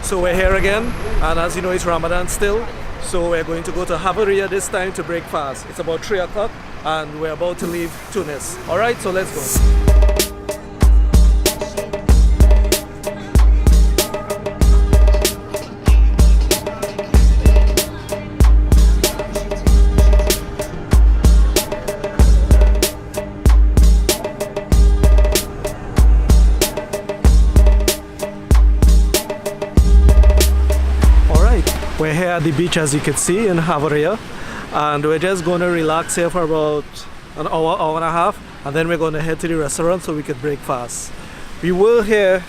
So we're here again, and as you know, it's Ramadan still. So we're going to go to Haouaria this time to break fast. It's about 3 o'clock, and we're about to leave Tunis. All right, so let's go. We're here at the beach, as you can see, in Haouaria, and we're just going to relax here for about an hour and a half, and then we're going to head to the restaurant so we can break fast. We were here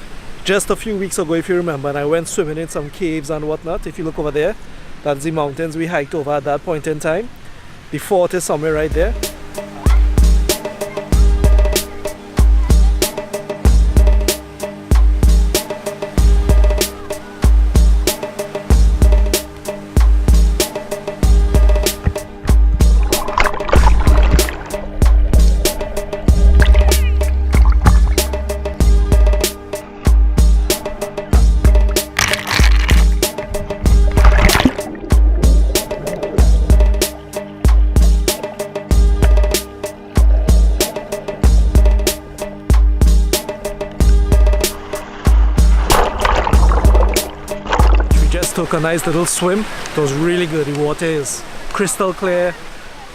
just a few weeks ago, if you remember, and I went swimming in some caves and whatnot. If you look over there, that's the mountains we hiked over at that point in time. The fort is somewhere right there. Took a nice little swim. It was really good. The water is crystal clear,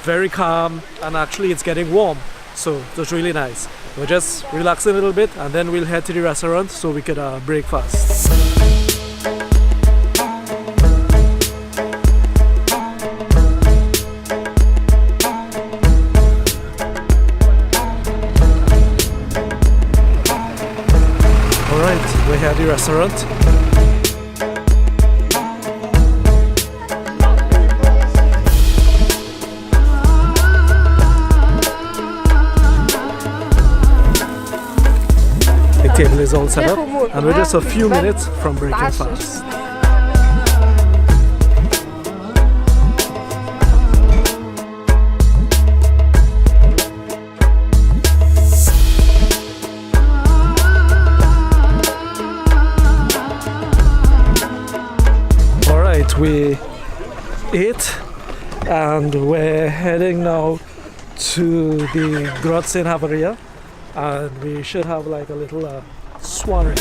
very calm, and actually it's getting warm, so it was really nice. We're just relaxing a little bit, and then we'll head to the restaurant so we could break fast. Alright, we're here at the restaurant. Table is all set up, and we're just a few minutes from breaking fast. Alright, we ate and we're heading now to the grotte in Haouaria. And we should have like a little soiree.